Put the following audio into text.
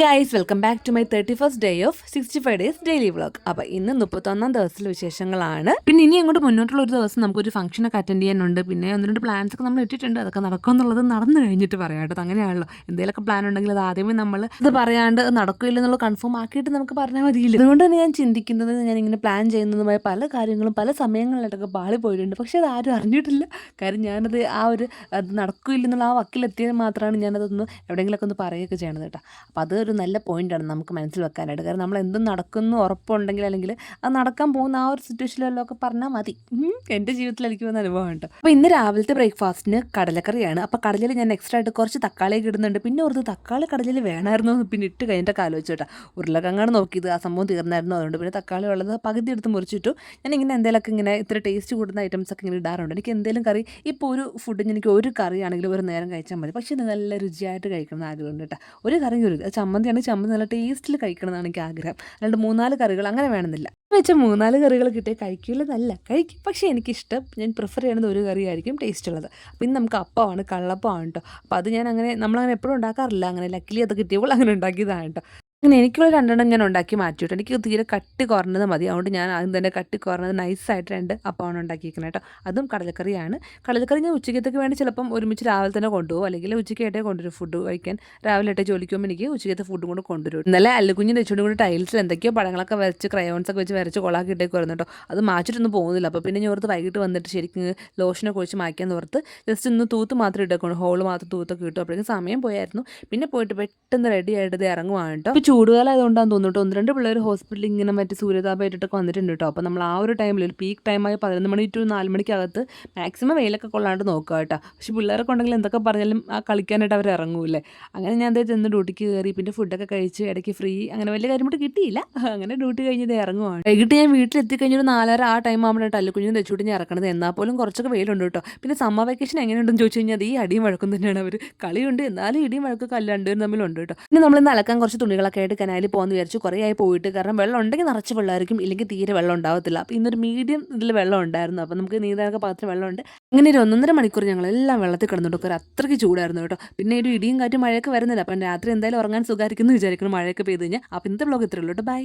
Guys welcome back to my 31st day of 65 days daily vlog. അപ്പോൾ ഇന്ന് 31ാം ദിവസത്തിലെ വിശേഷങ്ങളാണ്. പിന്നെ ഇനി അങ്ങോട്ട് മുന്നോട്ടുള്ള ഒരു ദിവസം നമുക്കൊരു ഫംഗ്ഷനൊക്കെ അറ്റൻഡ് ചെയ്യാനുണ്ട്. പിന്നെ ഒന്ന് രണ്ട് പ്ലാൻസ് ഒക്കെ നമ്മൾ ഇട്ടിട്ടുണ്ട്. അതൊക്കെ നടക്കുമെന്നുള്ളത് നടന്നു കഴിഞ്ഞിട്ട് പറയാം കേട്ടോ. അങ്ങനെയാണല്ലോ, എന്തെങ്കിലുമൊക്കെ പ്ലാൻ ഉണ്ടെങ്കിൽ അത് ആദ്യമേ നമ്മൾ ഇത് പറയാണ്ട് നടക്കില്ല എന്നുള്ളത് കൺഫേം ആക്കിയിട്ട് നമുക്ക് പറഞ്ഞാൽ മതിയില്ല. അതുകൊണ്ട് തന്നെ ഞാൻ ചിന്തിക്കുന്നത്, ഞാൻ ഇങ്ങനെ പ്ലാൻ ചെയ്യുന്നതുമായ പല കാര്യങ്ങളും പല സമയങ്ങളിലായിട്ടൊക്കെ പാളി പോയിട്ടുണ്ട്. പക്ഷേ അത് ആരും അറിഞ്ഞിട്ടില്ല. കാര്യം ഞാനത് അത് നടക്കില്ല എന്നുള്ള ആ വക്കിലെത്തിയത് മാത്രമാണ് ഞാനതൊന്ന് എവിടെയെങ്കിലുമൊക്കെ ഒന്ന് പറയുകയൊക്കെ ചെയ്യണത് കേട്ടോ. അപ്പോൾ അത് ഒരു നല്ല പോയിൻ്റാണ് നമുക്ക് മനസ്സിൽ വെക്കാനായിട്ട്. കാരണം നമ്മൾ എന്തും നടക്കുന്നു ഉറപ്പുണ്ടെങ്കിൽ, അല്ലെങ്കിൽ അത് നടക്കാൻ പോകുന്ന ആ ഒരു സിറ്റുവേഷനിലെല്ലാം ഒക്കെ പറഞ്ഞാൽ മതി. എൻ്റെ ജീവിതത്തിൽ എനിക്ക് വന്ന അനുഭവം ഉണ്ട്. അപ്പോൾ ഇന്ന് രാവിലത്തെ ബ്രേക്ക്ഫാസ്റ്റിന് കടലക്കറിയാണ്. അപ്പോൾ കടലയിൽ ഞാൻ എക്സ്ട്രാ ആയിട്ട് കുറച്ച് തക്കാളിയൊക്കെ ഇടുന്നുണ്ട്. പിന്നെ ഒരു തക്കാളി കടലയിൽ വേണമായിരുന്നു, പിന്നെ ഇട്ട് കഴിഞ്ഞിട്ടൊക്കെ ആലോചിച്ചു കേട്ടോ. ഉരുളക്കിഴങ്ങാണ് നോക്കിയത്, ആ സംഭവം തീർന്നായിരുന്നു. അതുകൊണ്ട് പിന്നെ തക്കാളി ഉള്ളത് പകുതി എടുത്ത് മുറിച്ചിട്ടു. ഞാനിങ്ങനെ എന്തെങ്കിലുമൊക്കെ ഇങ്ങനെ ഇത്ര ടേസ്റ്റ് കൂടുന്ന ഐറ്റംസ് ഒക്കെ ഇങ്ങനെ ഇടാറുണ്ട്. എനിക്ക് എന്തെങ്കിലും കറി, ഇപ്പോൾ ഒരു ഫുഡിന് എനിക്ക് ഒരു കറി ആണെങ്കിലും ഒരു നേരം കഴിച്ചാൽ മതി. പക്ഷേ ഇത് നല്ല രുചിയായിട്ട് കഴിക്കണം ആഗ്രഹമുണ്ട് കേട്ടോ. ഒരു കറി ഒരു ചമ്മന്തിയാണ്, ചമ്മന്തി നല്ല ടേസ്റ്റിൽ കഴിക്കണമെന്നാണ് എനിക്ക് ആഗ്രഹം. അല്ലാണ്ട് 3-4 കറികൾ അങ്ങനെ വേണമെന്നില്ല. വെച്ചാൽ 3-4 കറികൾ കിട്ടിയാൽ കഴിക്കില്ലെന്നല്ല, കഴിക്കും. പക്ഷേ എനിക്കിഷ്ടം, ഞാൻ പ്രിഫർ ചെയ്യുന്നത് ഒരു കറിയായിരിക്കും ടേസ്റ്റ് ഉള്ളത്. അപ്പോൾ ഇന്ന് നമുക്ക് അപ്പമാണ്, കള്ളപ്പമാണ് കേട്ടോ. അപ്പോൾ അത് ഞാൻ നമ്മളങ്ങനെ എപ്പോഴും ഉണ്ടാക്കാറില്ല. അങ്ങനെ ലക്കിലി അത് കിട്ടിയപ്പോൾ അങ്ങനെ ഉണ്ടാക്കിയതാണ് കേട്ടോ. അങ്ങനെ എനിക്കുള്ള 2 ഞാൻ ഉണ്ടാക്കി മാറ്റിയിട്ട്, എനിക്ക് തീരെ കട്ടി കുറഞ്ഞത് മതി. അതുകൊണ്ട് ഞാൻ ആദ്യം തന്നെ കട്ടി കുറഞ്ഞത് നൈസായിട്ട് 2 അപ്പമാണ് ഉണ്ടാക്കിയിരിക്കുന്നത് കേട്ടോ. അതും കടലക്കറിയാണ്. കടലക്കറി ഞാൻ ഉച്ചക്കത്തേക്ക് വേണ്ടി ചിലപ്പം ഒരുമിച്ച് രാവിലെ തന്നെ കൊണ്ടുപോകും, അല്ലെങ്കിൽ ഉച്ചയ്ക്കായിട്ടേ കൊണ്ടുവരും ഫുഡ് കഴിക്കാൻ. രാവിലെ ആയിട്ട് ജോലിക്ക് പോകുമ്പോൾ എനിക്ക് ഉച്ചക്കത്തെ ഫുഡും കൂടെ കൊണ്ടുവരും. ഇന്നലെ അല്ലുകുഞ്ഞിൻ്റെ വെച്ചുകൊണ്ട് കൂടി ടൈൽസിൽ എന്തൊക്കെയോ പടങ്ങളൊക്കെ വരച്ച് ക്രയോൺസൊക്കെ വെച്ച് വരച്ച് കൊളാക്കിയിട്ടേക്ക് വരുന്നു കേട്ടോ. അത് മാച്ചിട്ടൊന്നും പോകുന്നില്ല. അപ്പോൾ പിന്നെ ഞാൻ ഓർത്ത് വൈകിട്ട് വന്നിട്ട് ശരിക്കും ലോഷനൊക്കെ ഒഴിച്ച് മായ്ക്കാൻ ഓർത്ത് ജസ്റ്റ് ഇന്ന് തൂത്ത് മാത്രം ഇട്ടേക്കണം. ഹോള് മാത്രം തൂത്തൊക്കെ കിട്ടും. അപ്പോഴേക്കും സമയം പോയായിരുന്നു. പിന്നെ പോയിട്ട് പെട്ടെന്ന് റെഡി ആയിട്ട് ഇത് ഇറങ്ങുവാണ് കേട്ടോ. ചൂടുകാലം ആയതുകൊണ്ടാണ് തോന്നുന്നു 1-2 പിള്ളേർ ഹോസ്പിറ്റലിൽ ഇങ്ങനെ മറ്റേ സൂര്യതാപമായിട്ടൊക്കെ വന്നിട്ടുണ്ട് കേട്ടോ. അപ്പോൾ നമ്മൾ ആ ഒരു ടൈമിൽ, ഒരു പീക്ക് ടൈമായ 11 മണി ടു 4 മണിക്കകത്ത് മാക്സിമം വെയിലൊക്കെ കൊള്ളാണ്ട് നോക്കുക കേട്ടോ. പക്ഷേ പിള്ളേരൊക്കെ ഉണ്ടെങ്കിൽ എന്തൊക്കെ പറഞ്ഞാലും ആ കളിക്കാനായിട്ട് അവർ ഇറങ്ങൂല്ലേ. അങ്ങനെ ഞാൻ എന്താ ചെന്ന് ഡ്യൂട്ടിക്ക് കയറി, പിന്നെ ഫുഡൊക്കെ കഴിച്ച് ഇടയ്ക്ക് ഫ്രീ, അങ്ങനെ വലിയ കാര്യമായിട്ട് കിട്ടിയില്ല. അങ്ങനെ ഡ്യൂട്ടി കഴിഞ്ഞത് ഇറങ്ങുവാണ്. വൈകിട്ട് ഞാൻ വീട്ടിലെത്തിക്കഴിഞ്ഞ ഒരു 4:30 ആ ടൈം ആകുമ്പോഴാണ് അല്ലുകുഞ്ഞിനെ തെച്ചുകൂടി ഞാൻ ഇറക്കണത്. എന്നാൽ പോലും കുറച്ചൊക്കെ വെയിലുണ്ട് കേട്ടോ. പിന്നെ സമ്മർ വെക്കേഷൻ എങ്ങനെയുണ്ടെന്ന് ചോദിച്ചു കഴിഞ്ഞാൽ ഈ അടിയും വഴക്കും തന്നെയാണ്. അവർ കളിയുണ്ട്, എന്നാലും ഇടിയും വഴക്കൊക്കെ രണ്ടുപേരും തമ്മിലുണ്ട് കേട്ടോ. പിന്നെ നമ്മളിന്ന് അലക്കാൻ കുറച്ച് തുണികളൊക്കെ ആയിട്ട് കനാലിൽ പോകുമെന്ന് വിചാരിച്ചു. കുറേ ആയി പോയിട്ട്, കാരണം വെള്ളം ഉണ്ടെങ്കിൽ നിറച്ച് വെള്ളമായിരിക്കും, ഇല്ലെങ്കിൽ തീരെ വെള്ളം ഉണ്ടാവത്തില്ല. അപ്പോൾ ഇന്നൊരു മീഡിയം ഇതിൽ വെള്ളം ഉണ്ടായിരുന്നു. അപ്പോൾ നമുക്ക് നീന്താനൊക്കെ പാകത്തിന് വെള്ളമുണ്ട്. അങ്ങനെ ഒരു 1-1.5 മണിക്കൂർ ഞങ്ങളെല്ലാം വെള്ളത്തിൽ കിടന്നിട്ട് അത്രയ്ക്ക് ചൂടായിരുന്നു കേട്ടോ. പിന്നെ ഒരു ഇടിയും കാറ്റും മഴയൊക്കെ വരുന്നില്ല. അപ്പം രാത്രി എന്തായാലും ഉറങ്ങാൻ സുഖമായിരിക്കും എന്ന് വിചാരിക്കണം, മഴയൊക്കെ പെയ്ത് കഴിഞ്ഞാൽ. അപ്പോൾ ഇന്നത്തെ വ്ളോഗ് ഇത്രയുള്ളൂ കേട്ടോ. ബൈ.